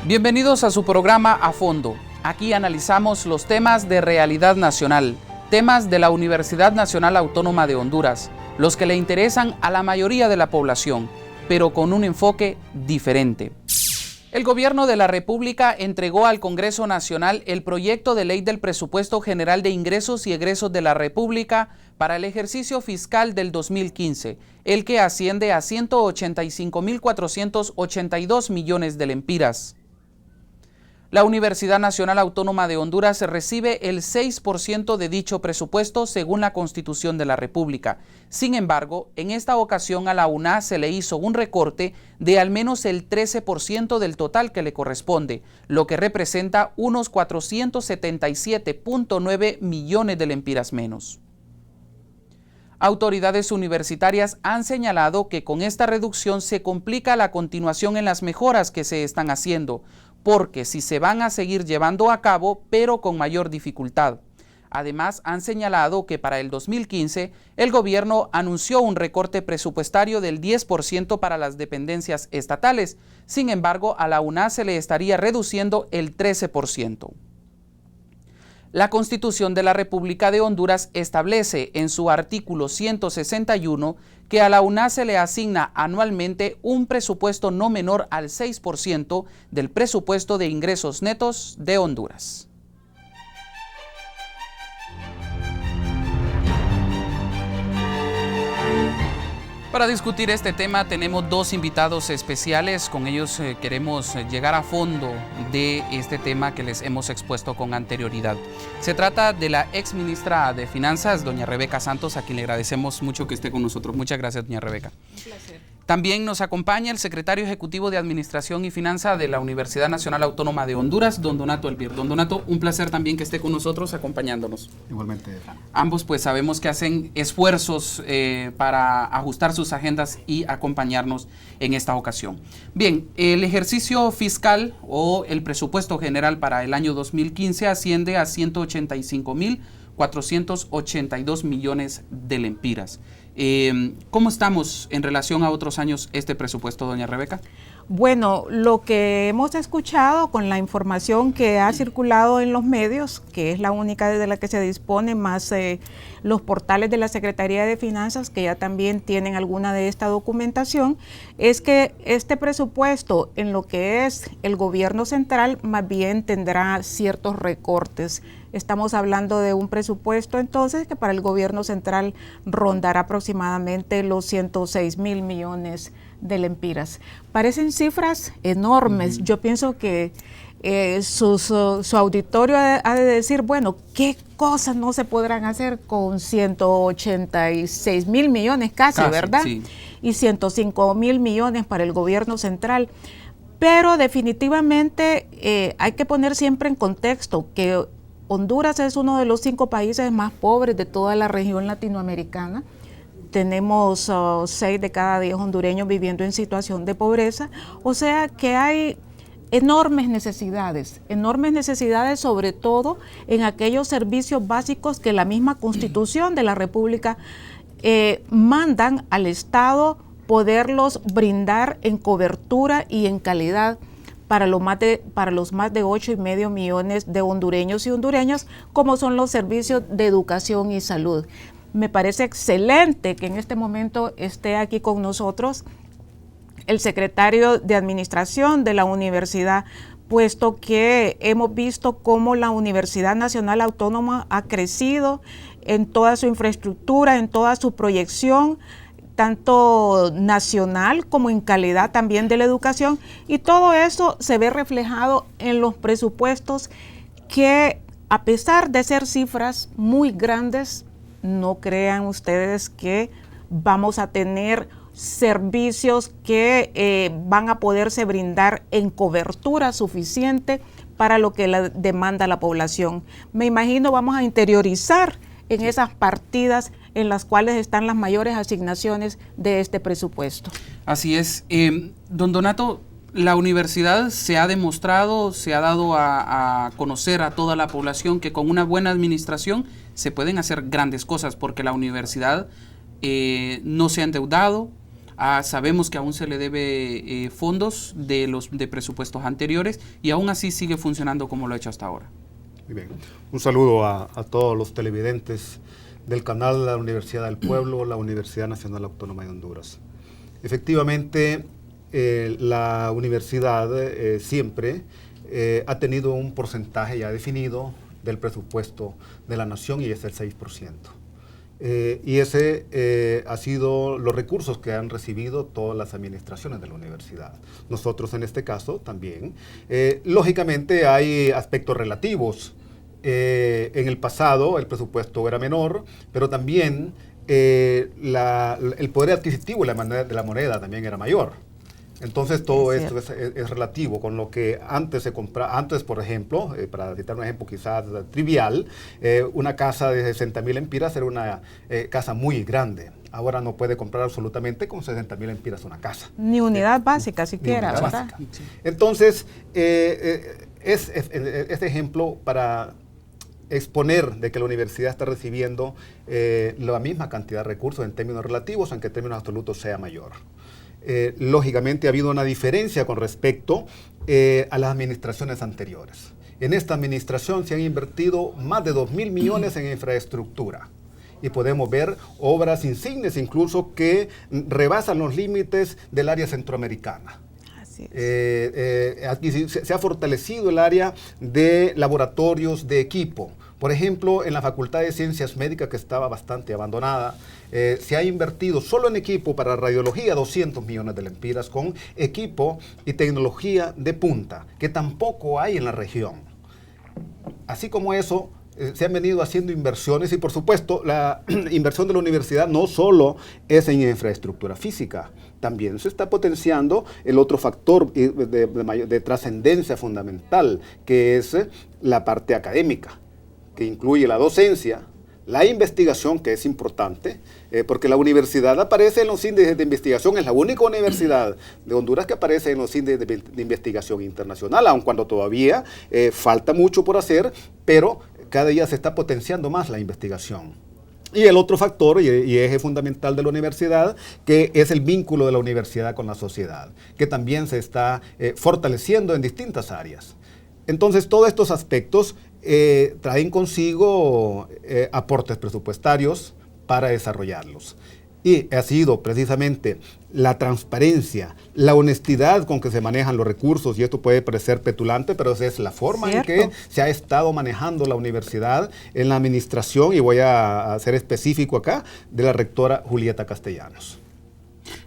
Bienvenidos a su programa A Fondo. Aquí analizamos los temas de realidad nacional, temas de la Universidad Nacional Autónoma de Honduras, los que le interesan a la mayoría de la población, pero con un enfoque diferente. El Gobierno de la República entregó al Congreso Nacional el proyecto de ley del Presupuesto General de Ingresos y Egresos de la República para el ejercicio fiscal del 2015, el que asciende a 185.482 millones de lempiras. La Universidad Nacional Autónoma de Honduras recibe el 6% de dicho presupuesto según la Constitución de la República. Sin embargo, en esta ocasión a la UNA se le hizo un recorte de al menos el 13% del total que le corresponde, lo que representa unos 477.9 millones de lempiras menos. Autoridades universitarias han señalado que con esta reducción se complica la continuación en las mejoras que se están haciendo, porque si se van a seguir llevando a cabo, pero con mayor dificultad. Además, han señalado que para el 2015, el gobierno anunció un recorte presupuestario del 10% para las dependencias estatales. Sin embargo, a la UNA se le estaría reduciendo el 13%. La Constitución de la República de Honduras establece en su artículo 161 que a la UNA se le asigna anualmente un presupuesto no menor al 6% del presupuesto de ingresos netos de Honduras. Para discutir este tema tenemos dos invitados especiales, con ellos queremos llegar a fondo de este tema que les hemos expuesto con anterioridad. Se trata de la ex ministra de Finanzas, doña Rebeca Santos, a quien le agradecemos mucho que esté con nosotros. Muchas gracias, doña Rebeca. Un placer. También nos acompaña el secretario ejecutivo de Administración y Finanza de la Universidad Nacional Autónoma de Honduras, don Donato Elvir. Don Donato, un placer también que esté con nosotros acompañándonos. Igualmente. Ambos pues sabemos que hacen esfuerzos para ajustar sus agendas y acompañarnos en esta ocasión. Bien, el ejercicio fiscal o el presupuesto general para el año 2015 asciende a 185.482 millones de lempiras. ¿Cómo estamos en relación a otros años este presupuesto, doña Rebeca? Bueno, lo que hemos escuchado con la información que ha circulado en los medios, que es la única de la que se dispone, más los portales de la Secretaría de Finanzas, que ya también tienen alguna de esta documentación, es que este presupuesto en lo que es el gobierno central más bien tendrá ciertos recortes. Estamos hablando de un presupuesto entonces que para el gobierno central rondará aproximadamente los 106.000 millones de lempiras. Parecen cifras enormes. Yo pienso que su auditorio ha de decir, bueno, ¿qué cosas no se podrán hacer con 186.000 millones casi, ¿verdad? Sí. Y 105.000 millones para el gobierno central. Pero definitivamente hay que poner siempre en contexto que Honduras es uno de los 5 países más pobres de toda la región latinoamericana. Tenemos 6 de cada 10 hondureños viviendo en situación de pobreza, o sea que hay enormes necesidades sobre todo en aquellos servicios básicos que la misma Constitución de la República mandan al Estado poderlos brindar en cobertura y en calidad para los más de 8,5 millones de hondureños y hondureñas, como son los servicios de educación y salud. Me parece excelente que en este momento esté aquí con nosotros el secretario de Administración de la universidad, puesto que hemos visto cómo la Universidad Nacional Autónoma ha crecido en toda su infraestructura, en toda su proyección, tanto nacional como en calidad también de la educación, y todo eso se ve reflejado en los presupuestos que, a pesar de ser cifras muy grandes, no crean ustedes que vamos a tener servicios que van a poderse brindar en cobertura suficiente para lo que demanda la población. Me imagino vamos a interiorizar en esas partidas en las cuales están las mayores asignaciones de este presupuesto. Así es. Don Donato, la universidad se ha demostrado, se ha dado a conocer a toda la población que con una buena administración se pueden hacer grandes cosas, porque la universidad no se ha endeudado, Sabemos que aún se le debe fondos de presupuestos anteriores y aún así sigue funcionando como lo ha hecho hasta ahora. Muy bien. Un saludo a todos los televidentes del canal de la Universidad del Pueblo, la Universidad Nacional Autónoma de Honduras. Efectivamente, la universidad siempre ha tenido un porcentaje ya definido del presupuesto de la nación y es el 6%. Y ese ha sido los recursos que han recibido todas las administraciones de la universidad. Nosotros en este caso también. Lógicamente hay aspectos relativos. En el pasado el presupuesto era menor, pero también el poder adquisitivo de la moneda también era mayor. Entonces todo esto es relativo con lo que antes se compraba. Antes, por ejemplo, para citar un ejemplo quizás trivial, una casa de 60,000 empiras era una casa muy grande. Ahora no puede comprar absolutamente con 60,000 empiras una casa. Ni unidad básica siquiera, unidad ¿verdad? Básica. Entonces, este ejemplo para exponer de que la universidad está recibiendo la misma cantidad de recursos en términos relativos, aunque en términos absolutos sea mayor. Lógicamente ha habido una diferencia con respecto a las administraciones anteriores. En esta administración se han invertido más de 2,000 millones en infraestructura y podemos ver obras insignes incluso que rebasan los límites del área centroamericana. Aquí se ha fortalecido el área de laboratorios de equipo. Por ejemplo, en la Facultad de Ciencias Médicas, que estaba bastante abandonada, se ha invertido solo en equipo para radiología 200 millones de lempiras con equipo y tecnología de punta, que tampoco hay en la región. Así como eso, se han venido haciendo inversiones y por supuesto la inversión de la universidad no solo es en infraestructura física, también se está potenciando el otro factor de trascendencia fundamental, que es la parte académica, que incluye la docencia, la investigación, que es importante, porque la universidad aparece en los índices de investigación, es la única universidad de Honduras que aparece en los índices de investigación internacional, aun cuando todavía falta mucho por hacer, pero cada día se está potenciando más la investigación. Y el otro factor y eje fundamental de la universidad, que es el vínculo de la universidad con la sociedad, que también se está fortaleciendo en distintas áreas. Entonces, todos estos aspectos traen consigo aportes presupuestarios para desarrollarlos. Y ha sido precisamente la transparencia, la honestidad con que se manejan los recursos, y esto puede parecer petulante, pero esa es la forma en que se ha estado manejando la universidad en la administración, y voy a ser específico acá, de la rectora Julieta Castellanos.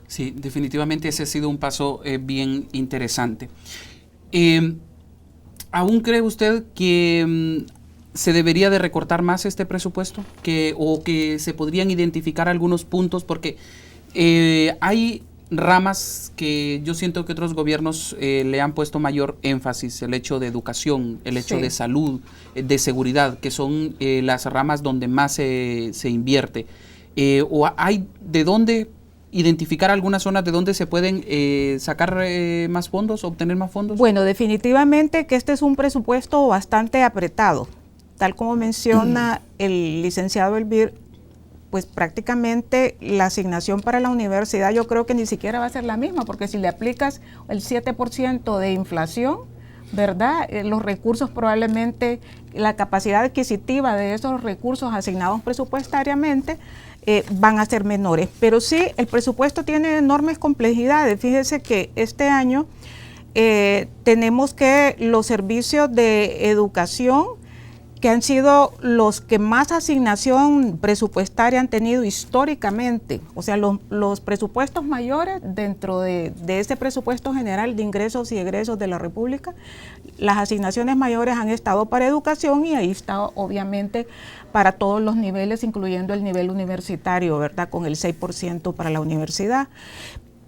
Sí, definitivamente ese ha sido un paso bien interesante. ¿Aún cree usted que se debería de recortar más este presupuesto? ¿O que se podrían identificar algunos puntos? Porque hay ramas que yo siento que otros gobiernos le han puesto mayor énfasis, el hecho de educación, el hecho de salud, de seguridad, que son las ramas donde más se invierte. ¿O hay de dónde identificar algunas zonas de donde se pueden sacar más fondos, obtener más fondos? Bueno, definitivamente que este es un presupuesto bastante apretado. Tal como menciona el licenciado Elvir, pues prácticamente la asignación para la universidad yo creo que ni siquiera va a ser la misma, porque si le aplicas el 7% de inflación, ¿verdad? Los recursos probablemente, la capacidad adquisitiva de esos recursos asignados presupuestariamente van a ser menores. Pero sí, el presupuesto tiene enormes complejidades. Fíjese que este año tenemos que los servicios de educación, que han sido los que más asignación presupuestaria han tenido históricamente, o sea, los presupuestos mayores dentro de ese presupuesto general de ingresos y egresos de la República, las asignaciones mayores han estado para educación y ahí está obviamente para todos los niveles, incluyendo el nivel universitario, ¿verdad?, con el 6% para la universidad.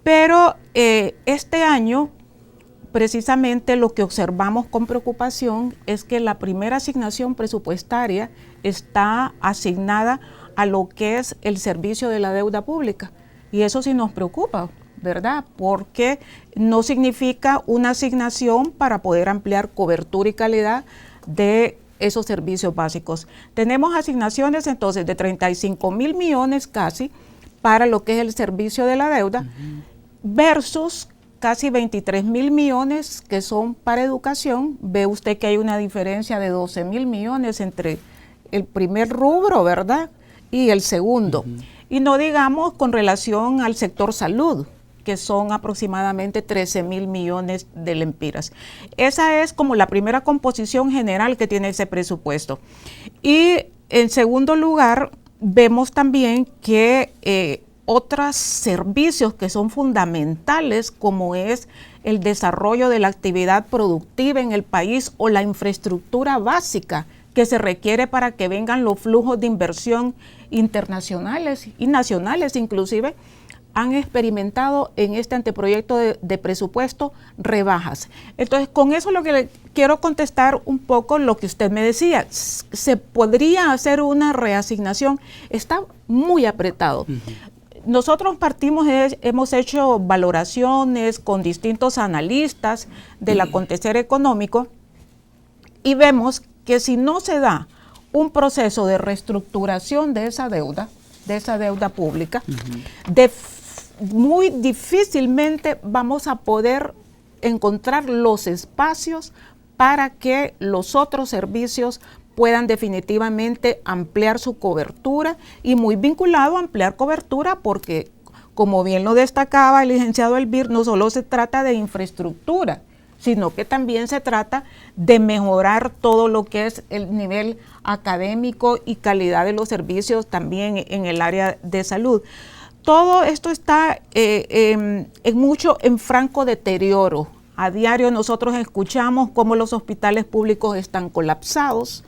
Pero este año, precisamente lo que observamos con preocupación es que la primera asignación presupuestaria está asignada a lo que es el servicio de la deuda pública. Y eso sí nos preocupa, ¿verdad? Porque no significa una asignación para poder ampliar cobertura y calidad de esos servicios básicos. Tenemos asignaciones entonces de 35,000 millones casi para lo que es el servicio de la deuda, versus casi 23.000 millones que son para educación. Ve usted que hay una diferencia de 12.000 millones entre el primer rubro, ¿verdad?, y el segundo. Y no digamos con relación al sector salud, que son aproximadamente 13.000 millones de lempiras. Esa es como la primera composición general que tiene ese presupuesto. Y en segundo lugar, vemos también que otros servicios que son fundamentales, como es el desarrollo de la actividad productiva en el país o la infraestructura básica que se requiere para que vengan los flujos de inversión internacionales y nacionales inclusive, han experimentado en este anteproyecto de presupuesto rebajas. Entonces, con eso lo que le quiero contestar un poco lo que usted me decía. ¿Se podría hacer una reasignación? Está muy apretado. Nosotros hemos hecho valoraciones con distintos analistas del acontecer económico y vemos que si no se da un proceso de reestructuración de esa deuda pública, muy difícilmente vamos a poder encontrar los espacios para que los otros servicios puedan definitivamente ampliar su cobertura, y muy vinculado a ampliar cobertura porque, como bien lo destacaba el licenciado Elvir, no solo se trata de infraestructura, sino que también se trata de mejorar todo lo que es el nivel académico y calidad de los servicios también en el área de salud. Todo esto está mucho en franco deterioro. A diario nosotros escuchamos cómo los hospitales públicos están colapsados,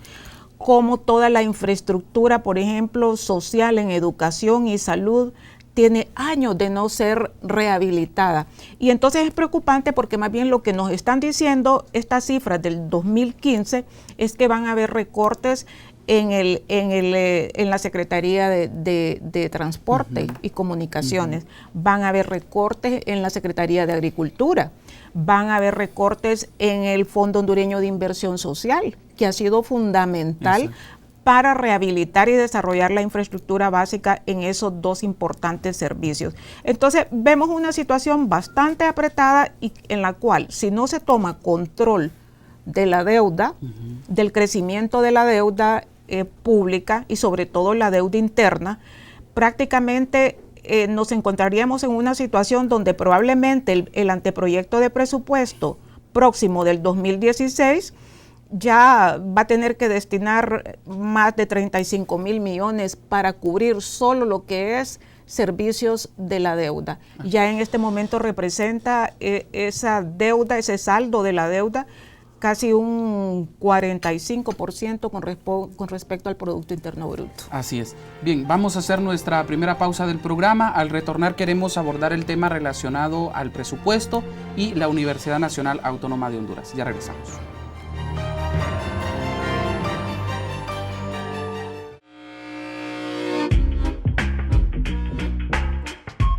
cómo toda la infraestructura, por ejemplo, social en educación y salud, tiene años de no ser rehabilitada. Y entonces es preocupante porque más bien lo que nos están diciendo estas cifras del 2015 es que van a haber recortes en la Secretaría de Transporte y Comunicaciones, van a haber recortes en la Secretaría de Agricultura, van a haber recortes en el Fondo Hondureño de Inversión Social, que ha sido fundamental para rehabilitar y desarrollar la infraestructura básica en esos dos importantes servicios. Entonces vemos una situación bastante apretada y en la cual, si no se toma control de la deuda, del crecimiento de la deuda pública y sobre todo la deuda interna, prácticamente nos encontraríamos en una situación donde probablemente el anteproyecto de presupuesto próximo del 2016 ya va a tener que destinar más de 35.000 millones para cubrir solo lo que es servicios de la deuda. Ya en este momento representa esa deuda, ese saldo de la deuda, casi un 45% con respecto al Producto Interno Bruto. Así es. Bien, vamos a hacer nuestra primera pausa del programa. Al retornar queremos abordar el tema relacionado al presupuesto y la Universidad Nacional Autónoma de Honduras. Ya regresamos.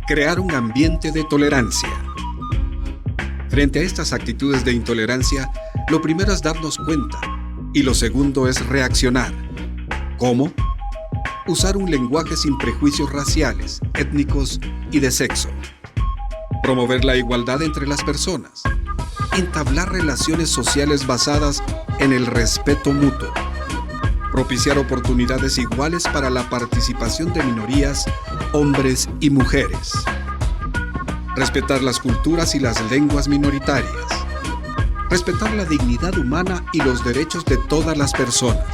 Crear un ambiente de tolerancia. Frente a estas actitudes de intolerancia, lo primero es darnos cuenta y lo segundo es reaccionar. ¿Cómo? Usar un lenguaje sin prejuicios raciales, étnicos y de sexo. Promover la igualdad entre las personas. Entablar relaciones sociales basadas en el respeto mutuo. Propiciar oportunidades iguales para la participación de minorías, hombres y mujeres. Respetar las culturas y las lenguas minoritarias. Respetar la dignidad humana y los derechos de todas las personas.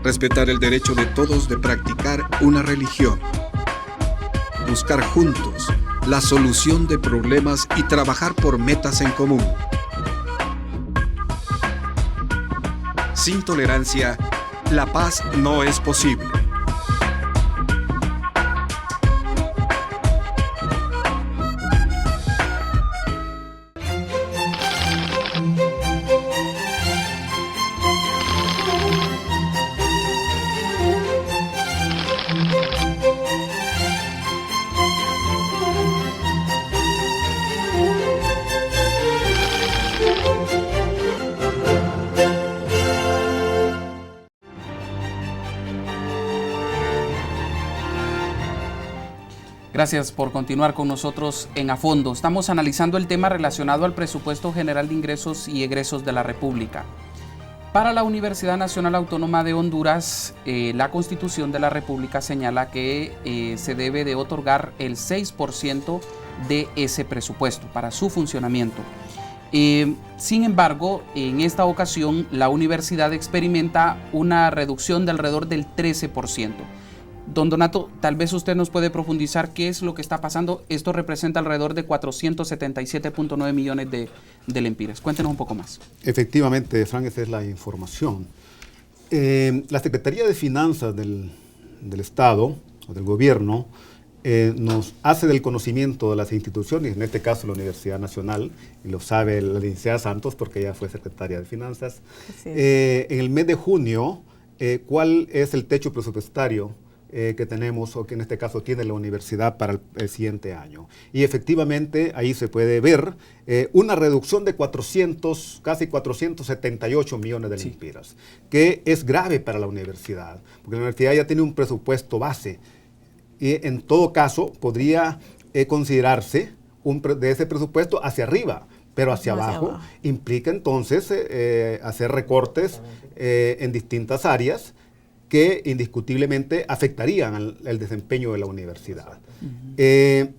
Respetar el derecho de todos de practicar una religión. Buscar juntos la solución de problemas y trabajar por metas en común. Sin tolerancia, la paz no es posible. Gracias por continuar con nosotros en A Fondo. Estamos analizando el tema relacionado al presupuesto general de ingresos y egresos de la República. Para la Universidad Nacional Autónoma de Honduras, la Constitución de la República señala que se debe de otorgar el 6% de ese presupuesto para su funcionamiento. Sin embargo, en esta ocasión, la universidad experimenta una reducción de alrededor del 13%. Don Donato, tal vez usted nos puede profundizar qué es lo que está pasando. Esto representa alrededor de 477.9 millones de lempiras. Cuéntenos un poco más. Efectivamente, Frank, esa es la información. La Secretaría de Finanzas del Estado o del Gobierno nos hace del conocimiento de las instituciones, en este caso la Universidad Nacional, y lo sabe la licenciada Santos porque ella fue secretaria de Finanzas, en el mes de junio, cuál es el techo presupuestario que tenemos, o que en este caso tiene la universidad para el siguiente año. Y efectivamente ahí se puede ver una reducción de casi 478 millones de lempiras, que es grave para la universidad, porque la universidad ya tiene un presupuesto base, y en todo caso podría considerarse de ese presupuesto hacia arriba, pero hacia abajo implica entonces hacer recortes en distintas áreas que indiscutiblemente afectarían el desempeño de la universidad. El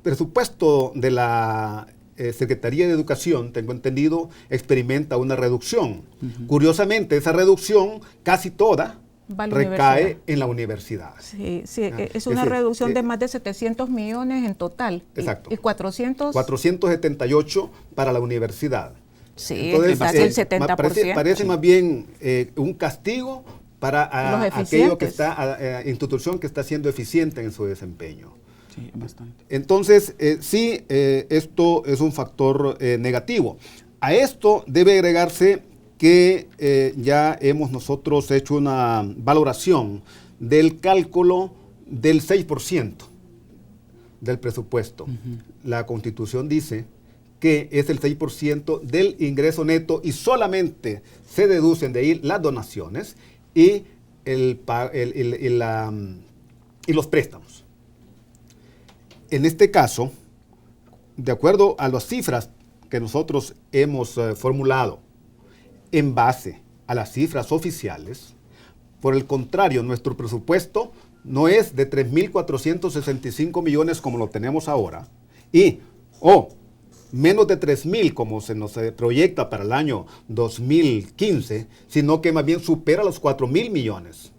presupuesto de la Secretaría de Educación, tengo entendido, experimenta una reducción. Curiosamente, esa reducción casi toda recae en la universidad. Sí, es una reducción de más de 700 millones en total. Exacto. Y 478 para la universidad. Sí, entonces, casi el 70%. Parece más bien un castigo para aquello que está, institución que está siendo eficiente en su desempeño. Sí, bastante. Entonces, esto es un factor negativo. A esto debe agregarse que ya hemos nosotros hecho una valoración del cálculo del 6% del presupuesto. La Constitución dice que es el 6% del ingreso neto y solamente se deducen de ahí las donaciones y los préstamos. En este caso, de acuerdo a las cifras que nosotros hemos formulado en base a las cifras oficiales, por el contrario, nuestro presupuesto no es de 3.465 millones como lo tenemos ahora y menos de 3.000 como se nos proyecta para el año 2015, sino que más bien supera los 4.000 millones.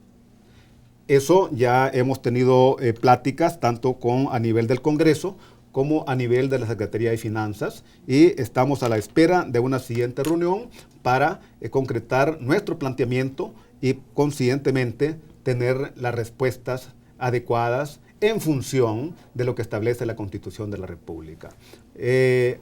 Eso ya hemos tenido pláticas tanto a nivel del Congreso como a nivel de la Secretaría de Finanzas y estamos a la espera de una siguiente reunión para concretar nuestro planteamiento y conscientemente tener las respuestas adecuadas en función de lo que establece la Constitución de la República.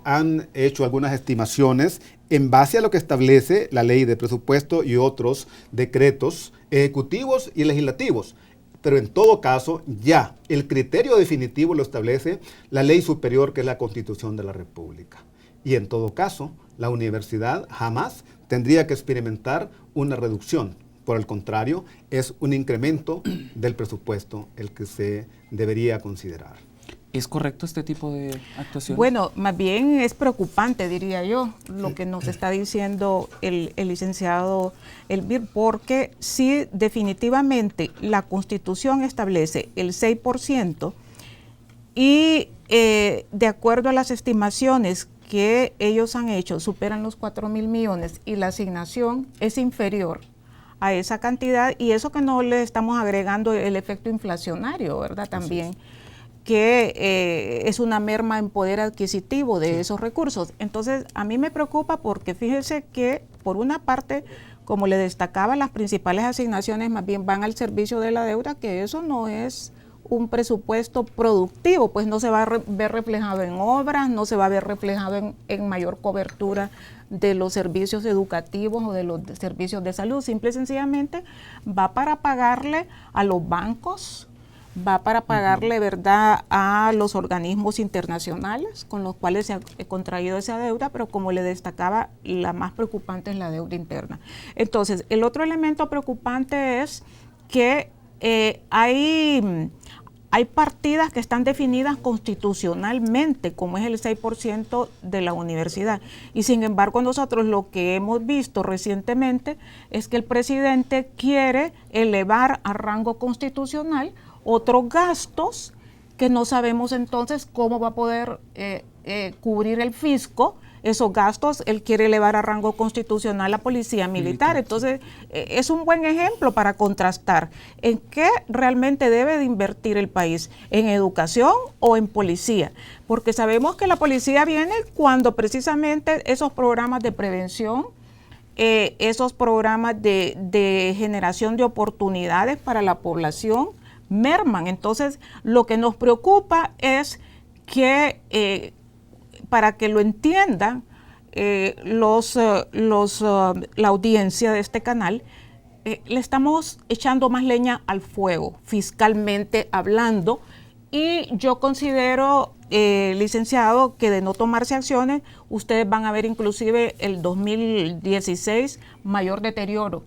Han hecho algunas estimaciones en base a lo que establece la ley de presupuesto y otros decretos ejecutivos y legislativos. Pero en todo caso, ya el criterio definitivo lo establece la ley superior, que es la Constitución de la República. Y en todo caso, la universidad jamás tendría que experimentar una reducción. Por el contrario, es un incremento del presupuesto el que se debería considerar. ¿Es correcto este tipo de actuaciones? Bueno, más bien es preocupante, diría yo, lo que nos está diciendo el licenciado Elvir, porque sí, definitivamente la Constitución establece el 6% y de acuerdo a las estimaciones que ellos han hecho, superan los 4.000 millones y la asignación es inferior a esa cantidad, y eso que no le estamos agregando el efecto inflacionario, ¿verdad? También, que es una merma en poder adquisitivo de esos recursos. Entonces, a mí me preocupa porque fíjese que, por una parte, como le destacaba, las principales asignaciones más bien van al servicio de la deuda, que eso no es un presupuesto productivo, pues no se va a ver reflejado en obras, no se va a ver reflejado en mayor cobertura de los servicios educativos o de los servicios de salud. Simple y sencillamente va para pagarle a los bancos, va para pagarle, ¿verdad?, a los organismos internacionales con los cuales se ha contraído esa deuda, pero como le destacaba, la más preocupante es la deuda interna. Entonces, el otro elemento preocupante es que hay hay partidas que están definidas constitucionalmente, como es el 6% de la universidad. Y sin embargo, nosotros lo que hemos visto recientemente es que el presidente quiere elevar a rango constitucional otros gastos que no sabemos entonces cómo va a poder cubrir el fisco. Esos gastos, él quiere elevar a rango constitucional a policía militar. Entonces, es un buen ejemplo para contrastar en qué realmente debe de invertir el país, en educación o en policía. Porque sabemos que la policía viene cuando precisamente esos programas de prevención, esos programas de generación de oportunidades para la población merman. Entonces, lo que nos preocupa es que para que lo entiendan la audiencia de este canal, le estamos echando más leña al fuego, fiscalmente hablando, y yo considero, licenciado, que de no tomarse acciones, ustedes van a ver inclusive el 2016 mayor deterioro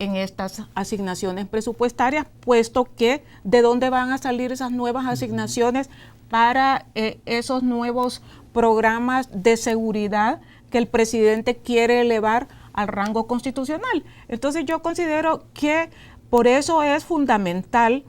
en estas asignaciones presupuestarias, puesto que de dónde van a salir esas nuevas asignaciones para esos nuevos programas de seguridad que el presidente quiere elevar al rango constitucional. Entonces yo considero que por eso es fundamental,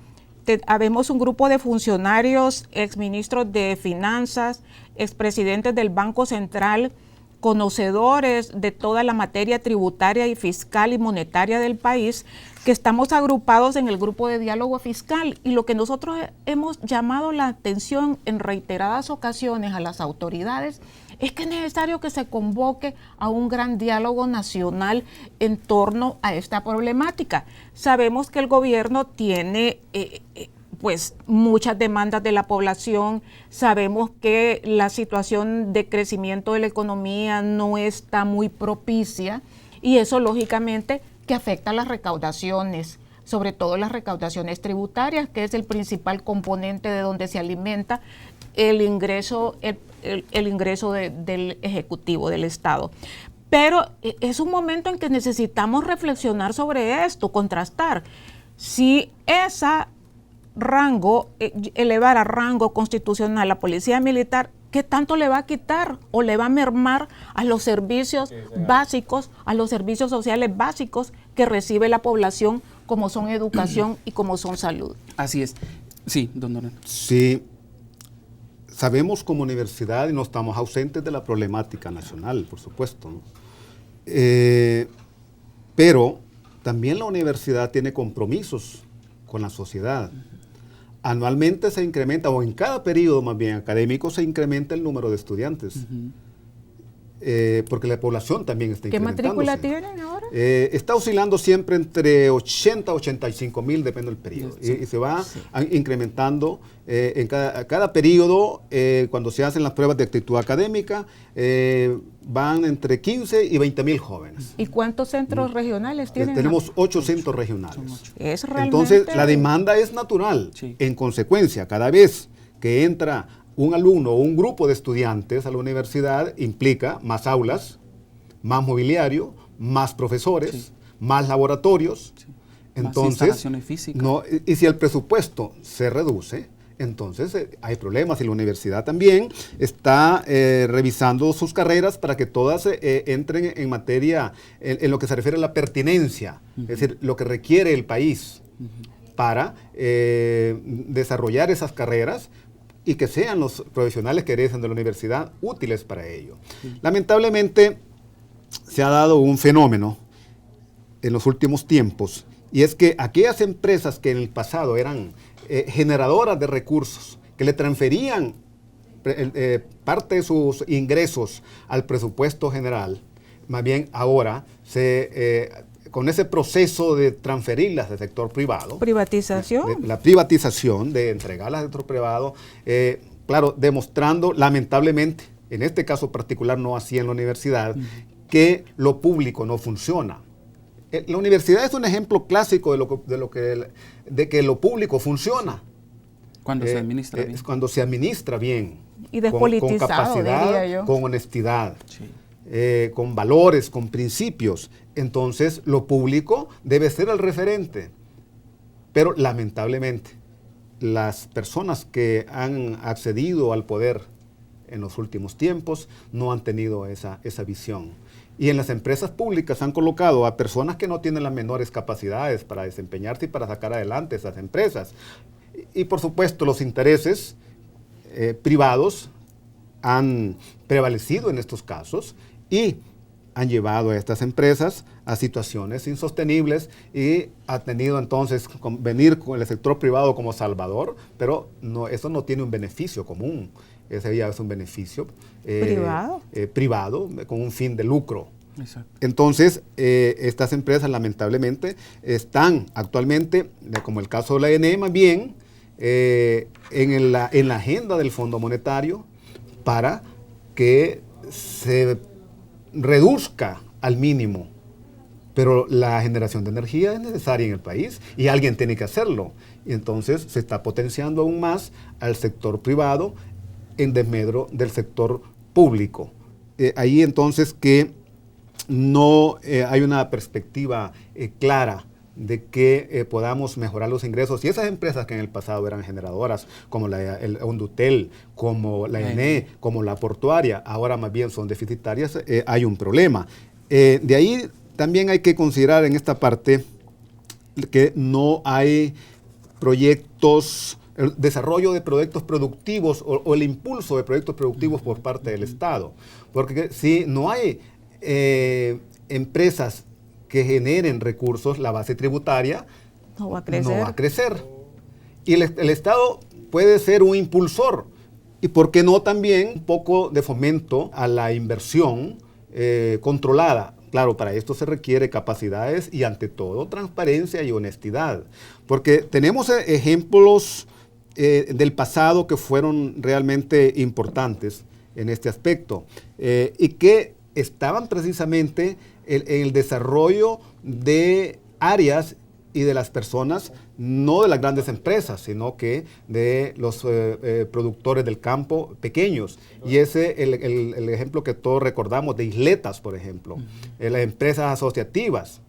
habemos un grupo de funcionarios, exministros de Finanzas, expresidentes del Banco Central, conocedores de toda la materia tributaria y fiscal y monetaria del país, que estamos agrupados en el grupo de diálogo fiscal, y lo que nosotros hemos llamado la atención en reiteradas ocasiones a las autoridades es que es necesario que se convoque a un gran diálogo nacional en torno a esta problemática. Sabemos que el gobierno tiene pues muchas demandas de la población, sabemos que la situación de crecimiento de la economía no está muy propicia, y eso lógicamente que afecta a las recaudaciones, sobre todo las recaudaciones tributarias, que es el principal componente de donde se alimenta el ingreso, el ingreso del Ejecutivo, del Estado. Pero es un momento en que necesitamos reflexionar sobre esto, contrastar. Si esa rango, elevar a rango constitucional a policía militar, ¿qué tanto le va a quitar o le va a mermar a los servicios básicos, a los servicios sociales básicos que recibe la población, como son educación y como son salud? Así es. Sí, don Donaldo. Sí, sabemos como universidad y no estamos ausentes de la problemática nacional, por supuesto, ¿no? Pero también la universidad tiene compromisos con la sociedad. Anualmente se incrementa, o en cada periodo más bien académico, se incrementa el número de estudiantes. Porque la población también está incrementándose. ¿Qué matrícula tienen ahora? Está oscilando siempre entre 80 a 85 mil, depende del periodo. Sí. Y se va incrementando en cada periodo. Cuando se hacen las pruebas de actitud académica, van entre 15 y 20 mil jóvenes. ¿Y cuántos centros regionales tienen? Tenemos 8 centros regionales. Es realmente... Entonces, la demanda es natural. Sí. En consecuencia, cada vez que entra un alumno o un grupo de estudiantes a la universidad, implica más aulas, más mobiliario, más profesores, sí, más laboratorios. Sí. Entonces, más instalaciones físicas. No, y si el presupuesto se reduce, entonces hay problemas, y la universidad también está revisando sus carreras para que todas entren en materia, en lo que se refiere a la pertinencia, es decir, lo que requiere el país para desarrollar esas carreras, y que sean los profesionales que egresan de la universidad útiles para ello. Sí. Lamentablemente se ha dado un fenómeno en los últimos tiempos, y es que aquellas empresas que en el pasado eran generadoras de recursos, que le transferían parte de sus ingresos al presupuesto general, más bien ahora con ese proceso de transferirlas del sector privado. Privatización. La privatización, de entregarlas al sector privado, claro, demostrando lamentablemente, en este caso particular no así en la universidad, que lo público no funciona. La universidad es un ejemplo clásico de que lo público funciona. Cuando se administra bien. Es cuando se administra bien. Y despolitizado, con capacidad, diría yo. Con honestidad. Sí. Con valores, con principios. Entonces, lo público debe ser el referente. Pero lamentablemente, las personas que han accedido al poder en los últimos tiempos no han tenido esa visión. Y en las empresas públicas han colocado a personas que no tienen las menores capacidades para desempeñarse y para sacar adelante esas empresas. Y por supuesto los intereses privados han prevalecido en estos casos y han llevado a estas empresas a situaciones insostenibles y ha tenido entonces venir con el sector privado como salvador, pero eso no tiene un beneficio común. Ese ya es un beneficio privado con un fin de lucro. Exacto. Entonces, estas empresas lamentablemente están actualmente, como el caso de la ENE, más bien en la agenda del Fondo Monetario para que se reduzca al mínimo. Pero la generación de energía es necesaria en el país y alguien tiene que hacerlo. Y entonces se está potenciando aún más al sector privado en desmedro del sector público. Ahí entonces que no hay una perspectiva clara de que podamos mejorar los ingresos. Y esas empresas que en el pasado eran generadoras, como el Ondutel, como la ENE, como la portuaria, ahora más bien son deficitarias, hay un problema. De ahí también hay que considerar en esta parte que no hay proyectos, el desarrollo de proyectos productivos o el impulso de proyectos productivos por parte del Estado. Porque si no hay empresas que generen recursos, la base tributaria no va a crecer. Y el Estado puede ser un impulsor. Y por qué no también un poco de fomento a la inversión controlada. Claro, para esto se requiere capacidades y ante todo transparencia y honestidad. Porque tenemos ejemplos del pasado que fueron realmente importantes en este aspecto y que estaban precisamente en el desarrollo de áreas y de las personas, no de las grandes empresas, sino que de los productores del campo pequeños. Y ese el ejemplo que todos recordamos de Isletas, por ejemplo, las empresas asociativas,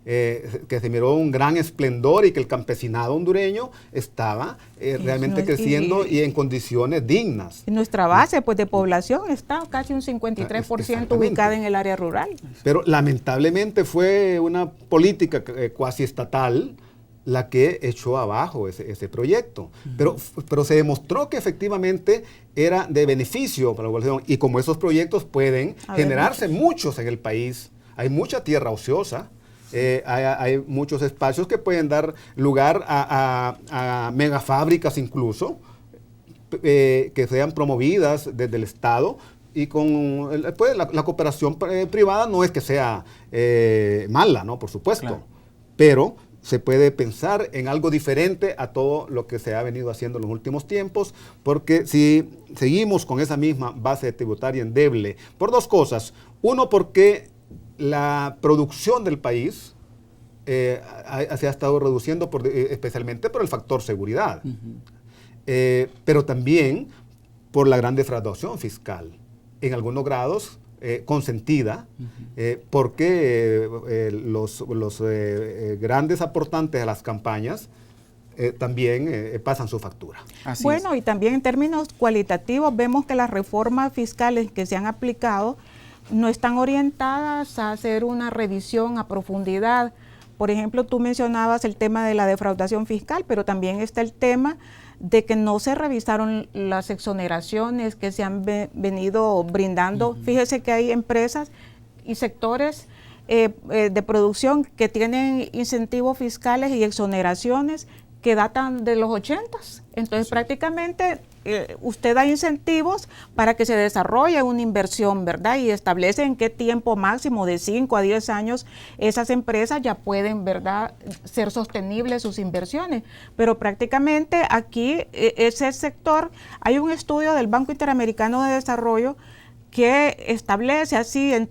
que se miró un gran esplendor y que el campesinado hondureño estaba realmente creciendo y en condiciones dignas. Nuestra base pues, de población está casi un 53% ubicada en el área rural. Pero lamentablemente fue una política cuasi estatal la que echó abajo ese proyecto. Pero se demostró que efectivamente era de beneficio para la población y como esos proyectos pueden generarse muchos en el país, hay mucha tierra ociosa. Hay muchos espacios que pueden dar lugar a megafábricas incluso, que sean promovidas desde el Estado y con la cooperación privada no es que sea mala, ¿no? Por supuesto, claro. Pero se puede pensar en algo diferente a todo lo que se ha venido haciendo en los últimos tiempos, porque si seguimos con esa misma base tributaria endeble, por dos cosas. Uno, porque la producción del país se ha estado reduciendo especialmente por el factor seguridad, pero también por la gran defraudación fiscal, en algunos grados consentida, porque los grandes aportantes a las campañas también pasan su factura. Bueno, y también en términos cualitativos vemos que las reformas fiscales que se han aplicado no están orientadas a hacer una revisión a profundidad. Por ejemplo, tú mencionabas el tema de la defraudación fiscal, pero también está el tema de que no se revisaron las exoneraciones que se han venido brindando. Fíjese que hay empresas y sectores de producción que tienen incentivos fiscales y exoneraciones que datan de los 80s. Entonces, prácticamente usted da incentivos para que se desarrolle una inversión, ¿verdad? Y establece en qué tiempo máximo, de 5 a 10 años, esas empresas ya pueden, ¿verdad?, ser sostenibles sus inversiones. Pero prácticamente aquí, ese sector, hay un estudio del Banco Interamericano de Desarrollo que establece así en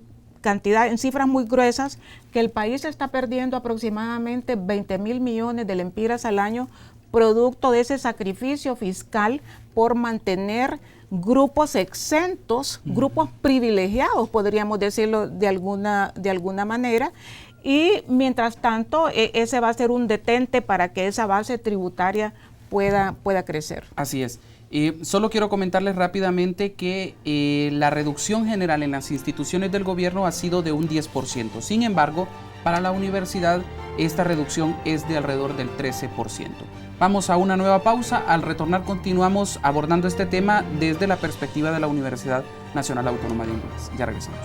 cifras muy gruesas, que el país está perdiendo aproximadamente 20,000 millones de lempiras al año producto de ese sacrificio fiscal por mantener grupos exentos, grupos privilegiados, podríamos decirlo de alguna manera, y mientras tanto ese va a ser un detente para que esa base tributaria pueda crecer. Así es. Solo quiero comentarles rápidamente que la reducción general en las instituciones del gobierno ha sido de un 10%. Sin embargo, para la universidad esta reducción es de alrededor del 13%. Vamos a una nueva pausa. Al retornar continuamos abordando este tema desde la perspectiva de la Universidad Nacional Autónoma de Honduras. Ya regresamos.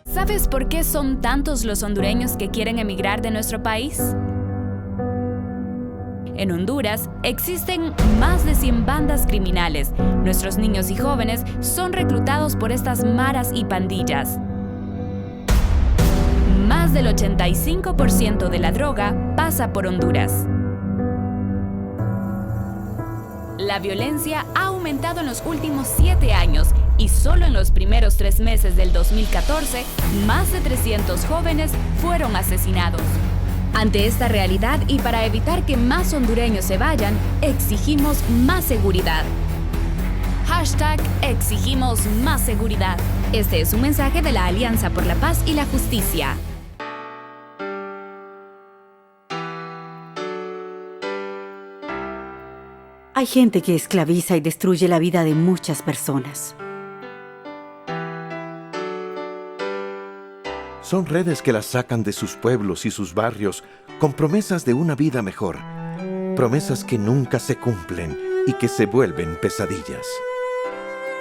¿Sabes por qué son tantos los hondureños que quieren emigrar de nuestro país? En Honduras existen más de 100 bandas criminales. Nuestros niños y jóvenes son reclutados por estas maras y pandillas. Más del 85% de la droga pasa por Honduras. La violencia ha aumentado en los últimos 7 años y solo en los primeros 3 meses del 2014, más de 300 jóvenes fueron asesinados. Ante esta realidad y para evitar que más hondureños se vayan, exigimos más seguridad. #exigimos más seguridad. Este es un mensaje de la Alianza por la Paz y la Justicia. Hay gente que esclaviza y destruye la vida de muchas personas. Son redes que las sacan de sus pueblos y sus barrios con promesas de una vida mejor. Promesas que nunca se cumplen y que se vuelven pesadillas.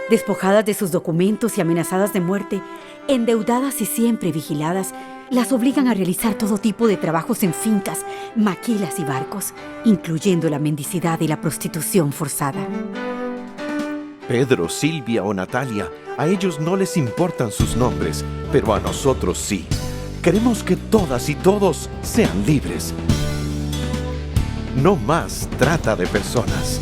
Despojadas de sus documentos y amenazadas de muerte, endeudadas y siempre vigiladas, las obligan a realizar todo tipo de trabajos en fincas, maquilas y barcos, incluyendo la mendicidad y la prostitución forzada. Pedro, Silvia o Natalia, a ellos no les importan sus nombres, pero a nosotros sí. Queremos que todas y todos sean libres. No más trata de personas.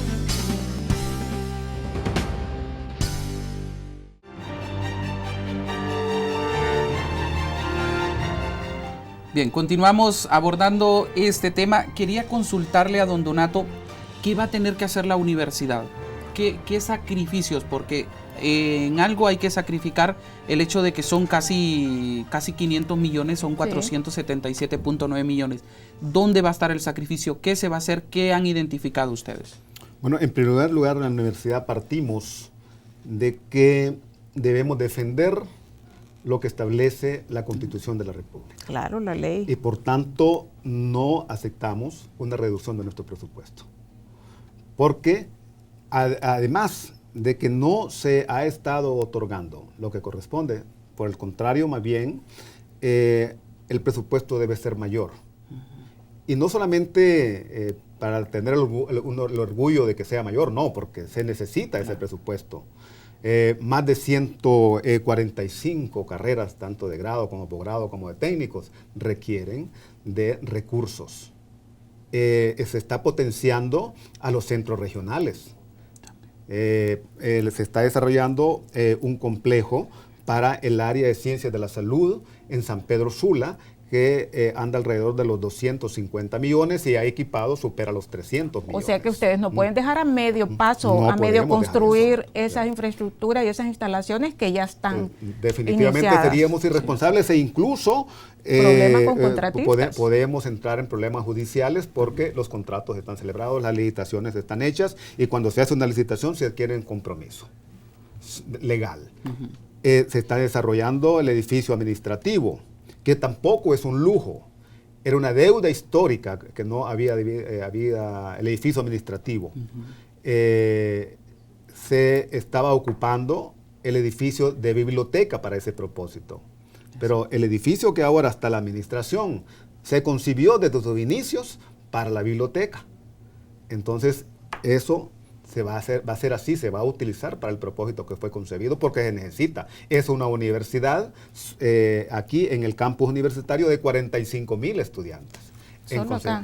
Bien, continuamos abordando este tema. Quería consultarle a don Donato qué va a tener que hacer la universidad. ¿Qué sacrificios? Porque en algo hay que sacrificar el hecho de que son casi 500 millones, son 477.9 millones. ¿Dónde va a estar el sacrificio? ¿Qué se va a hacer? ¿Qué han identificado ustedes? Bueno, en primer lugar, en la universidad partimos de que debemos defender lo que establece la Constitución de la República. Claro, la ley. Y por tanto, no aceptamos una reducción de nuestro presupuesto. Porque además de que no se ha estado otorgando lo que corresponde, por el contrario, más bien, el presupuesto debe ser mayor. Y no solamente para tener el orgullo de que sea mayor, no, porque se necesita ese presupuesto. Más de 145 carreras, tanto de grado como posgrado como de técnicos, requieren de recursos. Se está potenciando a los centros regionales. Se está desarrollando un complejo para el área de ciencias de la salud en San Pedro Sula, que anda alrededor de los 250 millones y ha equipado, supera los 300 millones. O sea que ustedes no pueden dejar a medio paso, no a medio construir esas claro. infraestructuras y esas instalaciones que ya están definitivamente iniciadas. Seríamos irresponsables e incluso Problemas con contratistas. podemos entrar en problemas judiciales porque los contratos están celebrados, las licitaciones están hechas y cuando se hace una licitación se adquiere un compromiso legal. Se está desarrollando el edificio administrativo, que tampoco es un lujo, era una deuda histórica que no había el edificio administrativo. Se estaba ocupando el edificio de biblioteca para ese propósito, pero el edificio que ahora está la administración se concibió desde sus inicios para la biblioteca. Entonces eso va a ser así, se va a utilizar para el propósito que fue concebido porque se necesita. Es una universidad aquí en el campus universitario de 45,000 estudiantes.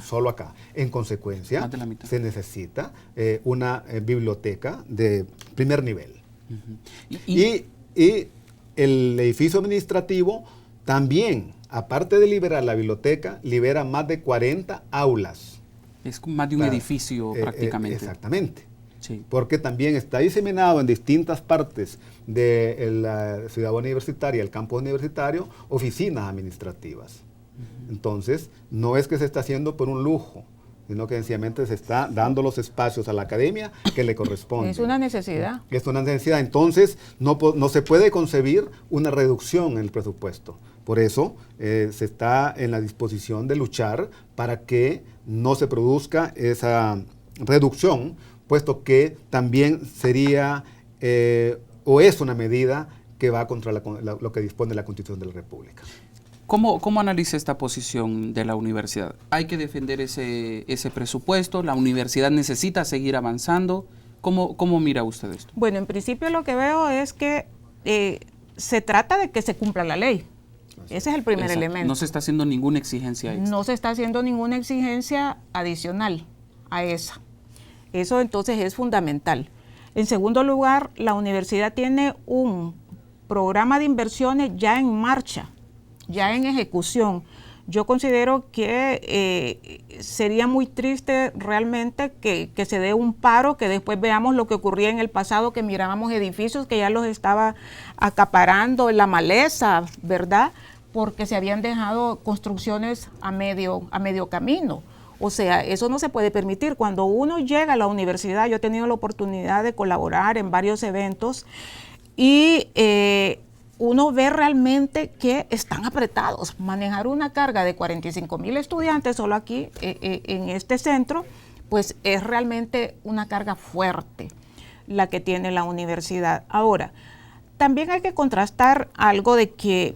Solo acá. En consecuencia, se necesita una biblioteca de primer nivel. Y el edificio administrativo también, aparte de liberar la biblioteca, libera más de 40 aulas. Es más de un edificio prácticamente. Exactamente. Sí. Porque también está diseminado en distintas partes de la ciudad universitaria, el campus universitario, oficinas administrativas. Entonces, no es que se está haciendo por un lujo, sino que sencillamente se está dando los espacios a la academia que le corresponden. Es una necesidad. Es una necesidad. Entonces, no se puede concebir una reducción en el presupuesto. Por eso, se está en la disposición de luchar para que no se produzca esa reducción, puesto que también sería o es una medida que va contra lo que dispone la Constitución de la República. ¿Cómo analiza esta posición de la universidad? ¿Hay que defender ese presupuesto? ¿La universidad necesita seguir avanzando? ¿Cómo mira usted esto? Bueno, en principio lo que veo es que se trata de que se cumpla la ley. Ese es el primer elemento. No se está haciendo ninguna exigencia extra. No se está haciendo ninguna exigencia adicional a esa. Eso entonces es fundamental. En segundo lugar, la universidad tiene un programa de inversiones ya en marcha, ya en ejecución. Yo considero que sería muy triste realmente que se dé un paro, que después veamos lo que ocurría en el pasado, que mirábamos edificios que ya los estaba acaparando la maleza, ¿verdad? Porque se habían dejado construcciones a medio camino. O sea, eso no se puede permitir. Cuando uno llega a la universidad, yo he tenido la oportunidad de colaborar en varios eventos y uno ve realmente que están apretados. Manejar una carga de 45,000 estudiantes solo aquí en este centro, pues es realmente una carga fuerte la que tiene la universidad. Ahora, también hay que contrastar algo de que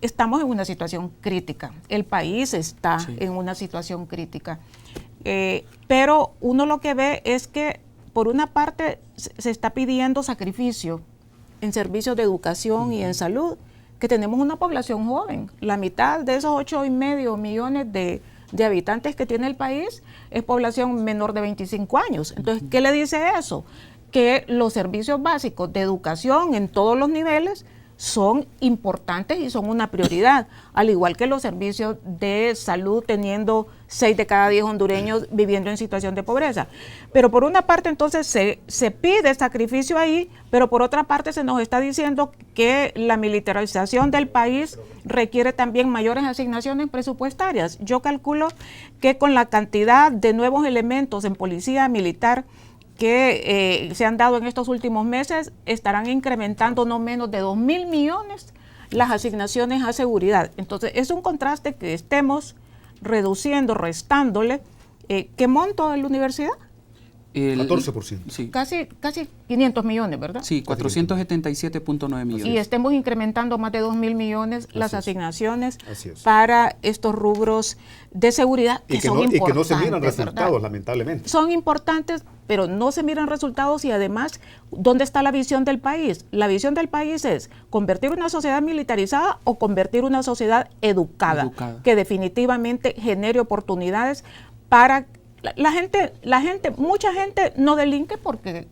estamos en una situación crítica. El país está en una situación crítica. Pero uno lo que ve es que, por una parte, se está pidiendo sacrificio en servicios de educación y en salud, que tenemos una población joven. La mitad de esos 8,5 millones de habitantes que tiene el país es población menor de 25 años. Entonces, ¿qué le dice eso? Que los servicios básicos de educación en todos los niveles son importantes y son una prioridad, al igual que los servicios de salud, teniendo 6 de cada 10 hondureños viviendo en situación de pobreza. Pero por una parte entonces se pide sacrificio ahí, pero por otra parte se nos está diciendo que la militarización del país requiere también mayores asignaciones presupuestarias. Yo calculo que con la cantidad de nuevos elementos en policía militar que se han dado en estos últimos meses, estarán incrementando no menos de 2,000 millones las asignaciones a seguridad. Entonces, es un contraste que estemos reduciendo, restándole. ¿Qué monto de la universidad? 14%. Sí. Casi 500 millones, ¿verdad? Sí, 477.9 millones. Y estemos incrementando más de 2,000 millones las asignaciones Así es. para estos rubros de seguridad que son importantes. Y que no se miran resultados, ¿verdad? lamentablemente. Son importantes, pero no se miran resultados y además, ¿dónde está la visión del país? La visión del país es convertir una sociedad militarizada o convertir una sociedad educada. Que definitivamente genere oportunidades para mucha gente no delinque porque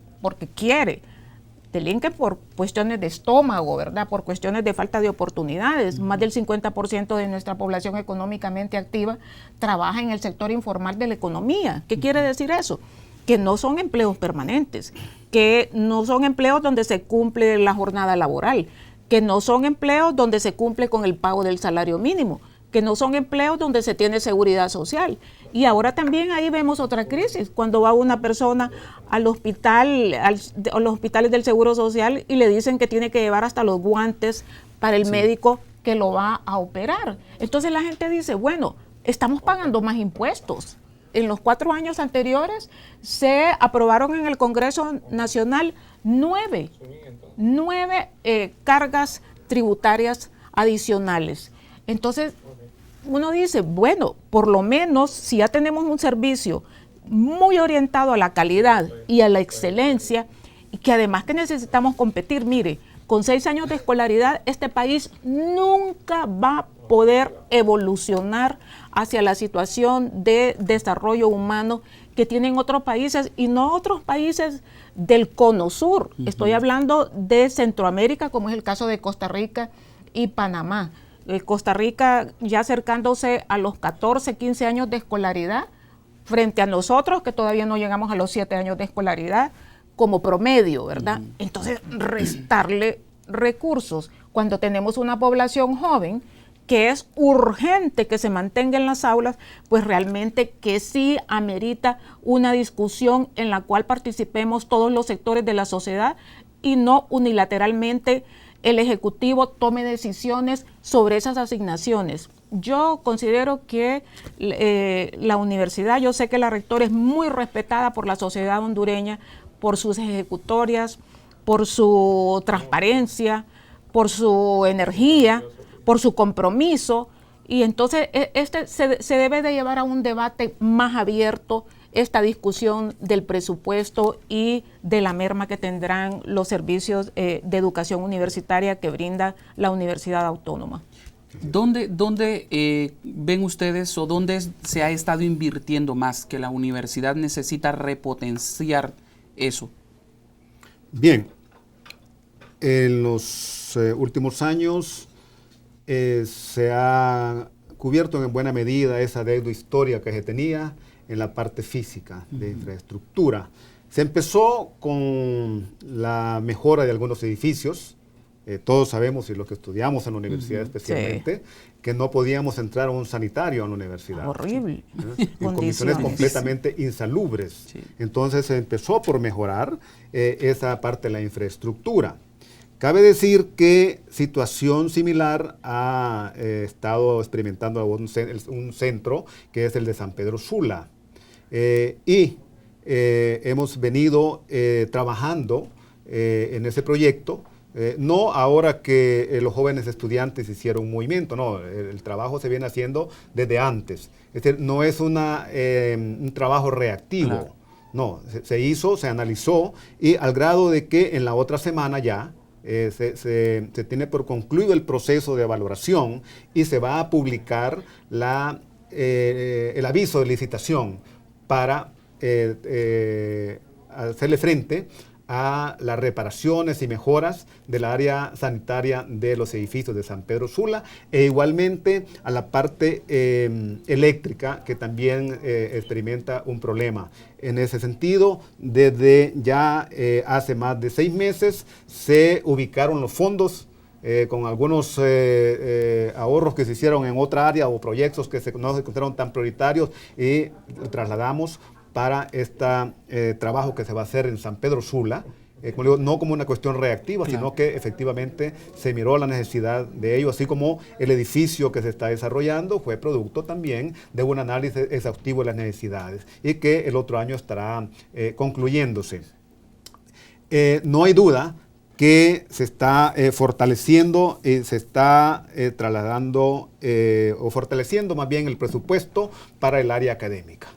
quiere, delinque por cuestiones de estómago, ¿verdad? Por cuestiones de falta de oportunidades. Más del 50% de nuestra población económicamente activa trabaja en el sector informal de la economía. ¿Qué quiere decir eso? Que no son empleos permanentes, que no son empleos donde se cumple la jornada laboral, que no son empleos donde se cumple con el pago del salario mínimo, que no son empleos donde se tiene seguridad social. Y ahora también ahí vemos otra crisis, cuando va una persona al hospital, a los hospitales del Seguro Social y le dicen que tiene que llevar hasta los guantes para el médico que lo va a operar. Entonces la gente dice, bueno, estamos pagando más impuestos. En los 4 años anteriores se aprobaron en el Congreso Nacional 9 cargas tributarias adicionales. Entonces, uno dice, bueno, por lo menos si ya tenemos un servicio muy orientado a la calidad y a la excelencia, y que además que necesitamos competir, mire, con 6 años de escolaridad, este país nunca va a poder evolucionar hacia la situación de desarrollo humano que tienen otros países, y no otros países del cono sur. Estoy hablando de Centroamérica, como es el caso de Costa Rica y Panamá. Costa Rica ya acercándose a los 14, 15 años de escolaridad, frente a nosotros que todavía no llegamos a los 7 años de escolaridad como promedio, ¿verdad? Entonces, restarle recursos cuando tenemos una población joven que es urgente que se mantenga en las aulas, pues realmente que sí amerita una discusión en la cual participemos todos los sectores de la sociedad y no unilateralmente el Ejecutivo tome decisiones sobre esas asignaciones. Yo considero que la universidad, yo sé que la rectora es muy respetada por la sociedad hondureña, por sus ejecutorias, por su transparencia, por su energía, por su compromiso, y entonces se debe de llevar a un debate más abierto esta discusión del presupuesto y de la merma que tendrán los servicios de educación universitaria que brinda la Universidad Autónoma. ¿Dónde ven ustedes o dónde se ha estado invirtiendo más que la universidad necesita repotenciar eso? Bien, en los últimos años se ha cubierto en buena medida esa deuda histórica que se tenía en la parte física de infraestructura. Se empezó con la mejora de algunos edificios. Todos sabemos, y los que estudiamos en la universidad especialmente, que no podíamos entrar a un sanitario en la universidad. Horrible. En condiciones completamente insalubres. Sí. Entonces se empezó por mejorar esa parte de la infraestructura. Cabe decir que situación similar ha estado experimentando un centro que es el de San Pedro Sula. Hemos venido trabajando en ese proyecto, no ahora que los jóvenes estudiantes hicieron un movimiento, no, el trabajo se viene haciendo desde antes. Es decir, no es un trabajo reactivo, claro. No, se hizo, se analizó y al grado de que en la otra semana ya se tiene por concluido el proceso de valoración y se va a publicar el aviso de licitación para hacerle frente a las reparaciones y mejoras del área sanitaria de los edificios de San Pedro Sula e igualmente a la parte eléctrica que también experimenta un problema. En ese sentido, desde ya hace más de 6 meses se ubicaron los fondos con algunos ahorros que se hicieron en otra área o proyectos que no se encontraron tan prioritarios y trasladamos para este trabajo que se va a hacer en San Pedro Sula, como digo, no como una cuestión reactiva, claro, sino que efectivamente se miró la necesidad de ello, así como el edificio que se está desarrollando fue producto también de un análisis exhaustivo de las necesidades y que el otro año estará concluyéndose. No hay duda que se está fortaleciendo, se está trasladando o fortaleciendo más bien el presupuesto para el área académica.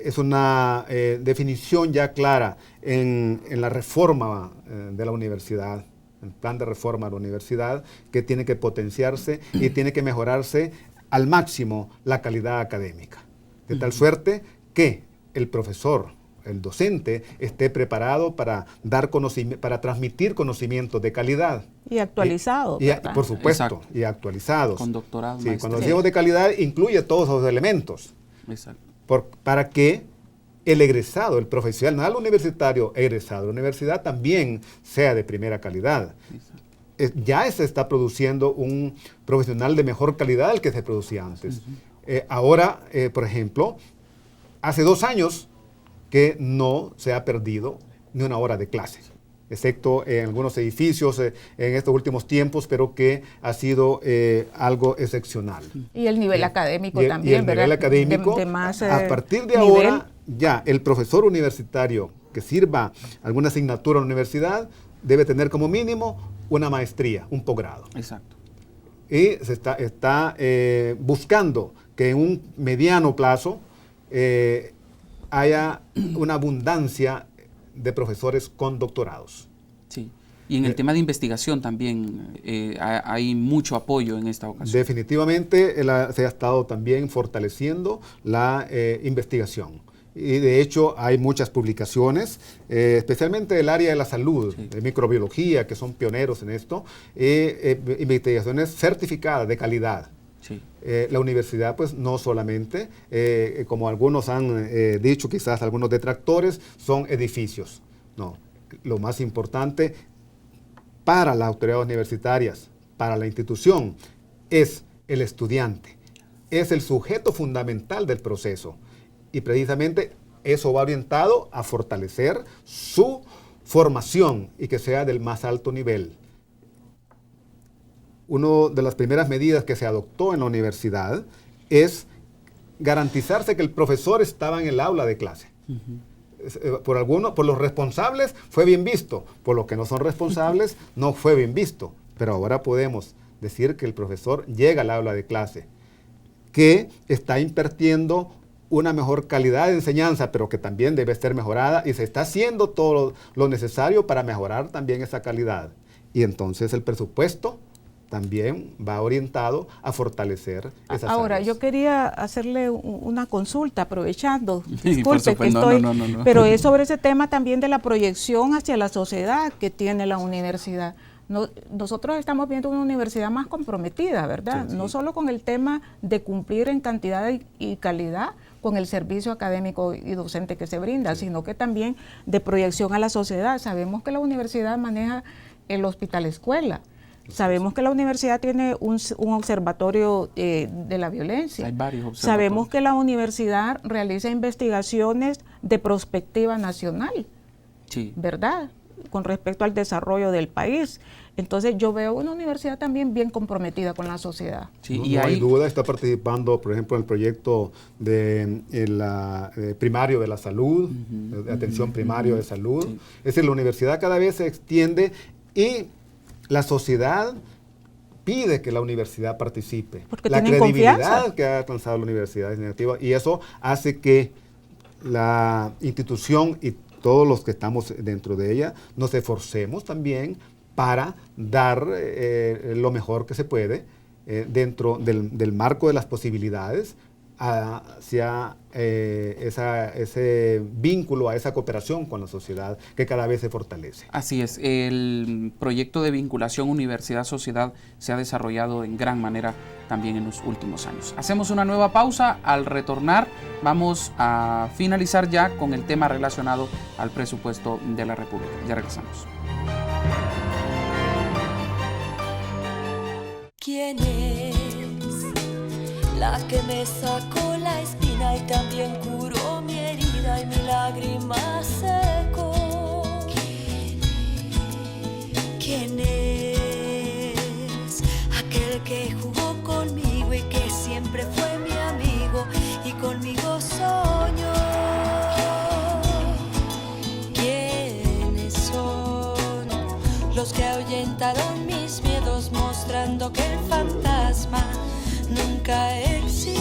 Es una definición ya clara en la reforma de la universidad, el plan de reforma de la universidad, que tiene que potenciarse y tiene que mejorarse al máximo la calidad académica, de tal suerte que el profesor, el docente, esté preparado para dar conocimiento, para transmitir conocimientos de calidad. Y actualizado. Por supuesto, exacto, y actualizados. Con doctorado. Sí, cuando decimos de calidad, incluye todos esos elementos. Exacto. Para que el egresado, el profesional universitario egresado de la universidad también sea de primera calidad. Ya se está produciendo un profesional de mejor calidad del que se producía antes. Ahora, por ejemplo, hace 2 años que no se ha perdido ni una hora de clase, excepto en algunos edificios en estos últimos tiempos, pero que ha sido algo excepcional. Y el nivel académico también, y el nivel académico, de más, a partir de ahora, ya el profesor universitario que sirva alguna asignatura en la universidad debe tener como mínimo una maestría, un posgrado. Exacto. Y se está buscando que en un mediano plazo haya una abundancia de profesores con doctorados. Sí, y en el tema de investigación también hay mucho apoyo en esta ocasión. Definitivamente se ha estado también fortaleciendo la investigación. Y de hecho hay muchas publicaciones, especialmente del área de la salud, sí, de microbiología, que son pioneros en esto, investigaciones certificadas de calidad. Sí. La universidad, pues, no solamente, como algunos han dicho, quizás algunos detractores, son edificios. No, lo más importante para las autoridades universitarias, para la institución es el estudiante, es el sujeto fundamental del proceso y precisamente eso va orientado a fortalecer su formación y que sea del más alto nivel. Una de las primeras medidas que se adoptó en la universidad es garantizarse que el profesor estaba en el aula de clase. Por los responsables fue bien visto, por los que no son responsables no fue bien visto, pero ahora podemos decir que el profesor llega al aula de clase, que está impartiendo una mejor calidad de enseñanza, pero que también debe ser mejorada y se está haciendo todo lo necesario para mejorar también esa calidad. Y entonces el presupuesto también va orientado a fortalecer esas Ahora, áreas. yo quería hacerle una consulta, aprovechando, Sí, disculpe que no, estoy, no. pero es sobre ese tema también de la proyección hacia la sociedad que tiene la universidad. Nosotros estamos viendo una universidad más comprometida, ¿verdad? Sí, sí. No solo con el tema de cumplir en cantidad y calidad con el servicio académico y docente que se brinda, sino que también de proyección a la sociedad. Sabemos que la universidad maneja el hospital escuela. Sabemos que la universidad tiene un observatorio de la violencia. Hay varios observatorios. Sabemos que la universidad realiza investigaciones de perspectiva nacional, Sí. ¿verdad? Con respecto al desarrollo del país. Entonces yo veo una universidad también bien comprometida con la sociedad. Sí, No, y no hay ahí, duda, está participando, por ejemplo, en el proyecto de primario de la salud, de atención primario de salud. Sí. Es decir, la universidad cada vez se extiende y la sociedad pide que la universidad participe. Porque la tienen credibilidad confianza. que ha alcanzado la universidad es negativa y eso hace que la institución y todos los que estamos dentro de ella nos esforcemos también para dar lo mejor que se puede dentro del marco de las posibilidades hacia ese vínculo, a esa cooperación con la sociedad que cada vez se fortalece. así es, el proyecto de vinculación universidad-sociedad se ha desarrollado en gran manera también en los últimos años. Hacemos una nueva pausa, al retornar vamos a finalizar ya con el tema relacionado al presupuesto de la República. Ya regresamos. ¿Quién es la que me sacó la espina y también curó mi herida y mi lágrima secó? ¿Quién es aquel que jugó conmigo y que siempre fue mi amigo y conmigo soñó? ¿Quiénes son los que ahuyentaron mis miedos mostrando que el fantasma nunca existió?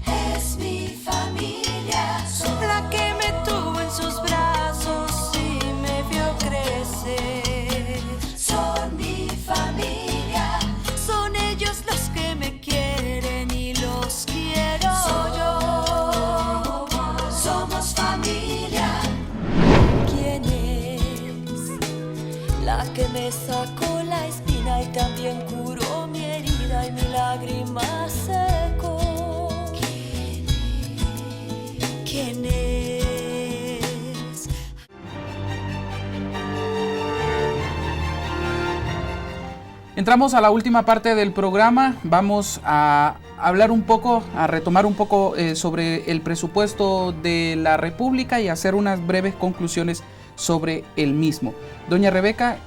Es mi familia, la que me tuvo en sus brazos y me vio crecer. Son mi familia, son ellos los que me quieren y los quiero. Soy yo, somos familia. ¿Quién es la que me sacó la espina y también curó mi herida y mi lágrima secó? ¿Quién es? Entramos a la última parte del programa. Vamos a hablar un poco, a retomar un poco sobre el presupuesto de la República y hacer unas breves conclusiones sobre el mismo. Doña Rebeca,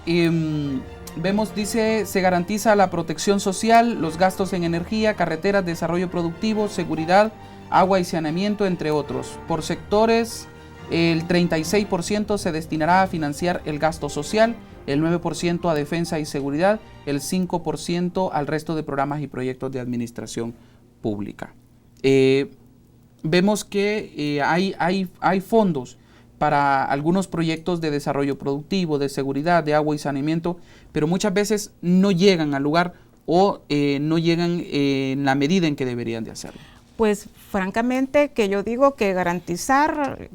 vemos, dice, se garantiza la protección social, los gastos en energía, carreteras, desarrollo productivo, seguridad, agua y saneamiento, entre otros. Por sectores, el 36% se destinará a financiar el gasto social, el 9% a defensa y seguridad, el 5% al resto de programas y proyectos de administración pública. Vemos que hay fondos para algunos proyectos de desarrollo productivo, de seguridad, de agua y saneamiento, pero muchas veces no llegan al lugar o no llegan en la medida en que deberían de hacerlo. Pues francamente que yo digo que garantizar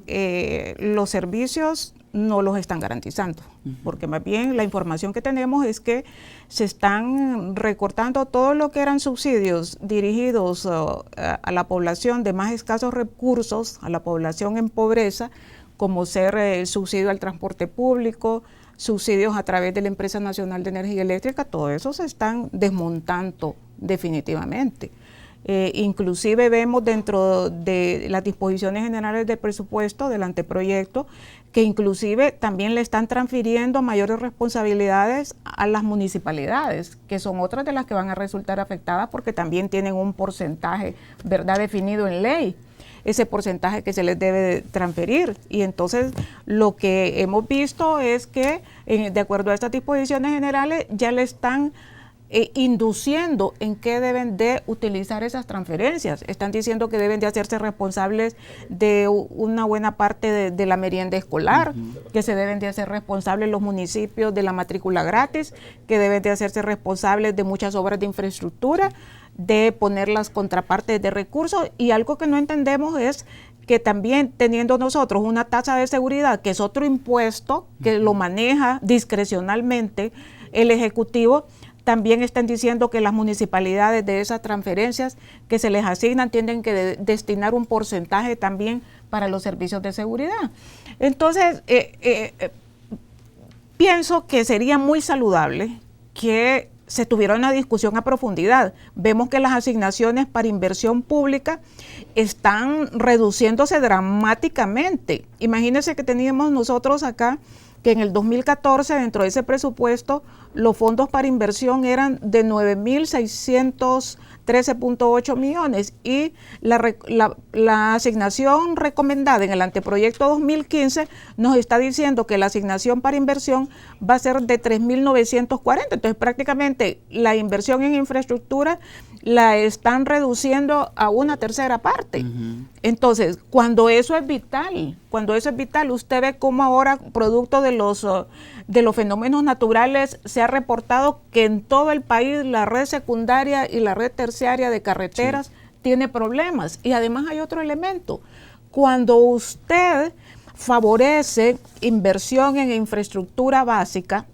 los servicios no los están garantizando, porque más bien la información que tenemos es que se están recortando todo lo que eran subsidios dirigidos a la población de más escasos recursos, a la población en pobreza, como ser el subsidio al transporte público, subsidios a través de la Empresa Nacional de Energía Eléctrica, todo eso se están desmontando definitivamente. Inclusive vemos dentro de las disposiciones generales del presupuesto, del anteproyecto, que inclusive también le están transfiriendo mayores responsabilidades a las municipalidades, que son otras de las que van a resultar afectadas porque también tienen un porcentaje, ¿verdad?, definido en ley, ese porcentaje que se les debe transferir. Y entonces lo que hemos visto es que, de acuerdo a estas disposiciones generales, ya le están induciendo en qué deben de utilizar esas transferencias. Están diciendo que deben de hacerse responsables de una buena parte de la merienda escolar, que se deben de hacer responsables los municipios de la matrícula gratis, que deben de hacerse responsables de muchas obras de infraestructura, de poner las contrapartes de recursos. Y algo que no entendemos es que también teniendo nosotros una tasa de seguridad, que es otro impuesto que lo maneja discrecionalmente el Ejecutivo, también están diciendo que las municipalidades de esas transferencias que se les asignan tienen que destinar un porcentaje también para los servicios de seguridad. Entonces, pienso que sería muy saludable que se tuviera una discusión a profundidad. Vemos que las asignaciones para inversión pública están reduciéndose dramáticamente. Imagínense que teníamos nosotros acá que en el 2014, dentro de ese presupuesto, los fondos para inversión eran de 9.613.8 millones y la asignación recomendada en el anteproyecto 2015 nos está diciendo que la asignación para inversión va a ser de 3.940. Entonces, prácticamente la inversión en infraestructura la están reduciendo a una tercera parte. Entonces, cuando eso es vital, usted ve cómo ahora, producto de los fenómenos naturales, se ha reportado que en todo el país la red secundaria y la red terciaria de carreteras tiene problemas. Y además hay otro elemento. Cuando usted favorece inversión en infraestructura básica,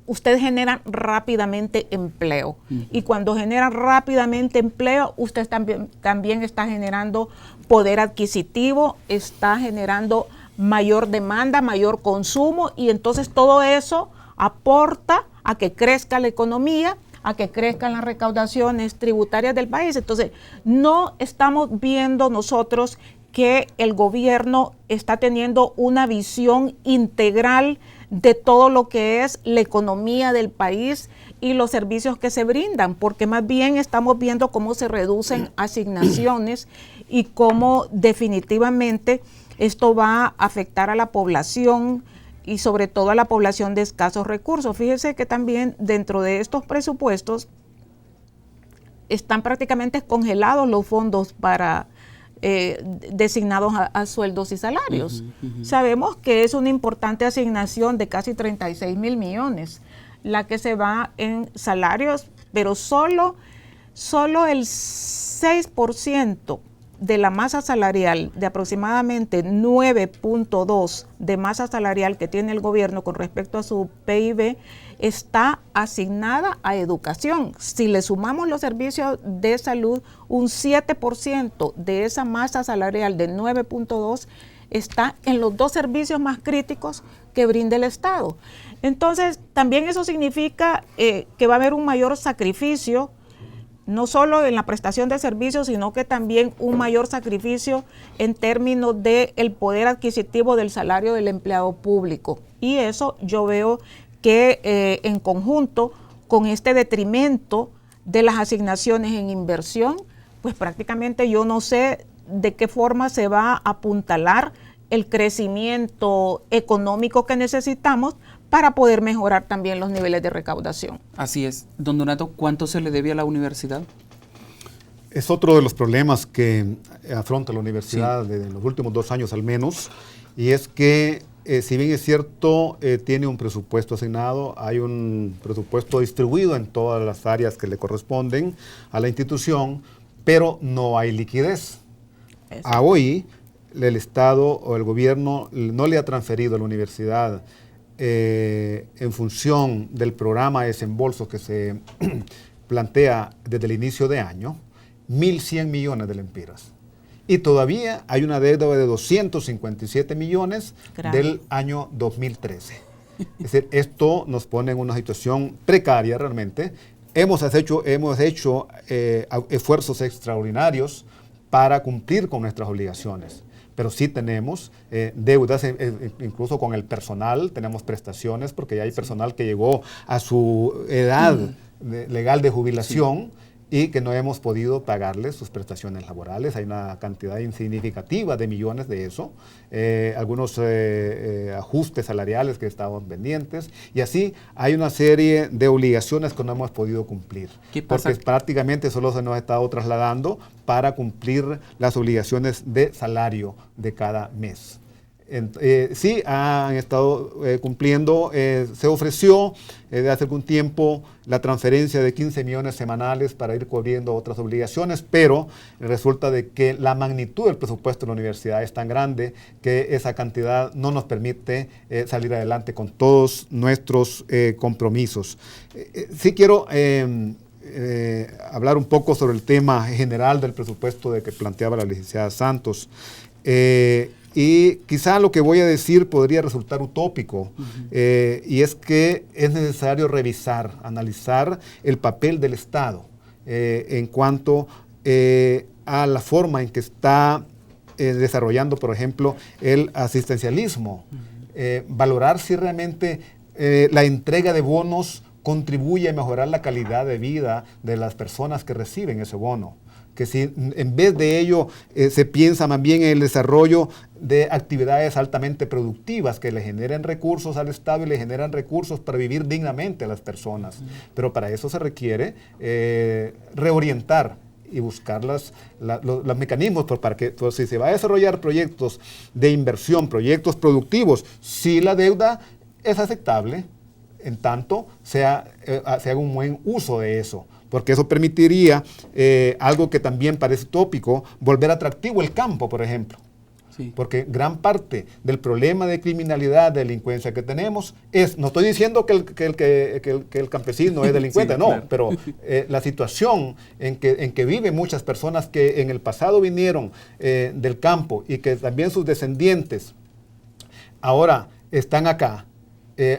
usted genera rápidamente empleo. Y cuando genera rápidamente empleo, usted también está generando poder adquisitivo, está generando mayor demanda, mayor consumo, y entonces todo eso aporta a que crezca la economía, a que crezcan las recaudaciones tributarias del país. Entonces, no estamos viendo nosotros que el gobierno está teniendo una visión integral de todo lo que es la economía del país y los servicios que se brindan, porque más bien estamos viendo cómo se reducen asignaciones y cómo definitivamente esto va a afectar a la población y sobre todo a la población de escasos recursos. Fíjese que también dentro de estos presupuestos están prácticamente congelados los fondos para designados a sueldos y salarios. Sabemos que es una importante asignación de casi 36.000 millones la que se va en salarios, pero solo el 6% de la masa salarial, de aproximadamente 9.2 de masa salarial que tiene el gobierno con respecto a su PIB, está asignada a educación. Si le sumamos los servicios de salud, un 7% de esa masa salarial de 9.2 está en los dos servicios más críticos que brinda el Estado. Entonces, también eso significa que va a haber un mayor sacrificio, no solo en la prestación de servicios, sino que también un mayor sacrificio en términos del poder adquisitivo del salario del empleado público. Y eso yo veo que en conjunto con este detrimento de las asignaciones en inversión, pues prácticamente yo no sé de qué forma se va a apuntalar el crecimiento económico que necesitamos para poder mejorar también los niveles de recaudación. Así es. Don Donato, ¿cuánto se le debe a la universidad? Es otro de los problemas que afronta la universidad de los últimos 2 años al menos, y es que si bien es cierto, tiene un presupuesto asignado, hay un presupuesto distribuido en todas las áreas que le corresponden a la institución, pero no hay liquidez. A hoy, el Estado o el gobierno no le ha transferido a la universidad en función del programa de desembolso que se plantea desde el inicio de año, 1.100 millones de lempiras. Y todavía hay una deuda de 257 millones del año 2013. Es decir, esto nos pone en una situación precaria realmente. Hemos hecho esfuerzos extraordinarios para cumplir con nuestras obligaciones, pero sí tenemos deudas, incluso con el personal, tenemos prestaciones, porque ya hay personal que llegó a su edad legal de jubilación y que no hemos podido pagarles sus prestaciones laborales. Hay una cantidad insignificativa de millones de eso, algunos ajustes salariales que estaban pendientes, y así hay una serie de obligaciones que no hemos podido cumplir. ¿Qué pasa? Porque prácticamente solo se nos ha estado trasladando para cumplir las obligaciones de salario de cada mes. Sí, han estado cumpliendo. Se ofreció de hace algún tiempo la transferencia de 15 millones semanales para ir cubriendo otras obligaciones, pero resulta de que la magnitud del presupuesto de la universidad es tan grande que esa cantidad no nos permite salir adelante con todos nuestros compromisos. Sí quiero hablar un poco sobre el tema general del presupuesto que planteaba la licenciada Santos. Y quizá lo que voy a decir podría resultar utópico, y es que es necesario revisar, analizar el papel del Estado en cuanto a la forma en que está desarrollando, por ejemplo, el asistencialismo. Valorar si realmente la entrega de bonos contribuye a mejorar la calidad de vida de las personas que reciben ese bono. Que si en vez de ello se piensa más bien en el desarrollo de actividades altamente productivas que le generen recursos al Estado y le generan recursos para vivir dignamente a las personas. Pero para eso se requiere reorientar y buscar los mecanismos para que, si se va a desarrollar proyectos de inversión, proyectos productivos, si la deuda es aceptable, en tanto se haga un buen uso de eso. Porque eso permitiría algo que también parece utópico, volver atractivo el campo, por ejemplo. Sí. Porque gran parte del problema de criminalidad, de delincuencia que tenemos no estoy diciendo que el campesino es delincuente, sí, no, claro. Pero la situación en que viven muchas personas que en el pasado vinieron del campo y que también sus descendientes ahora están acá,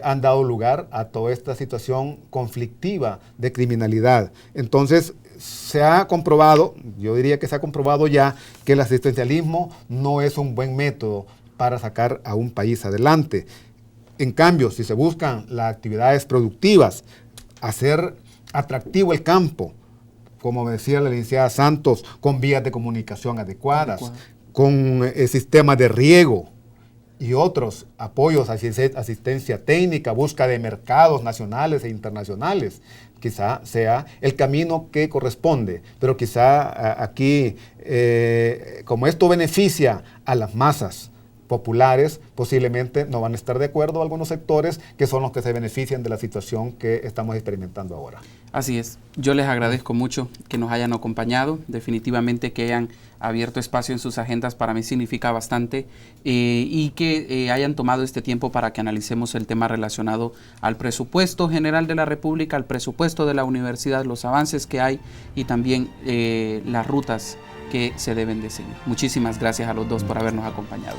han dado lugar a toda esta situación conflictiva de criminalidad. Entonces, se ha comprobado, yo diría que se ha comprobado ya, que el asistencialismo no es un buen método para sacar a un país adelante. En cambio, si se buscan las actividades productivas, hacer atractivo el campo, como me decía la licenciada Santos, con vías de comunicación adecuadas, con sistemas de riego, y otros apoyos, asistencia técnica, busca de mercados nacionales e internacionales, quizá sea el camino que corresponde. Pero quizá aquí, como esto beneficia a las masas populares, posiblemente no van a estar de acuerdo algunos sectores que son los que se benefician de la situación que estamos experimentando ahora. Así es. Yo les agradezco mucho que nos hayan acompañado. Definitivamente que hayan abierto espacio en sus agendas para mí significa bastante, y que hayan tomado este tiempo para que analicemos el tema relacionado al presupuesto general de la República, al presupuesto de la universidad, los avances que hay y también las rutas que se deben de seguir. Muchísimas gracias a los dos por habernos acompañado.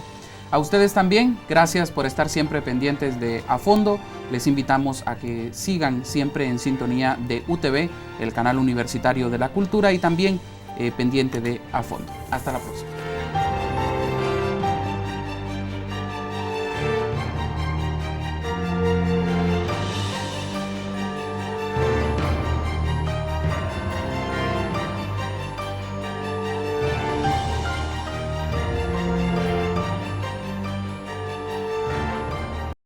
A ustedes también, gracias por estar siempre pendientes de A Fondo. Les invitamos a que sigan siempre en sintonía de UTV, el canal universitario de la cultura, y también pendiente de A Fondo. Hasta la próxima.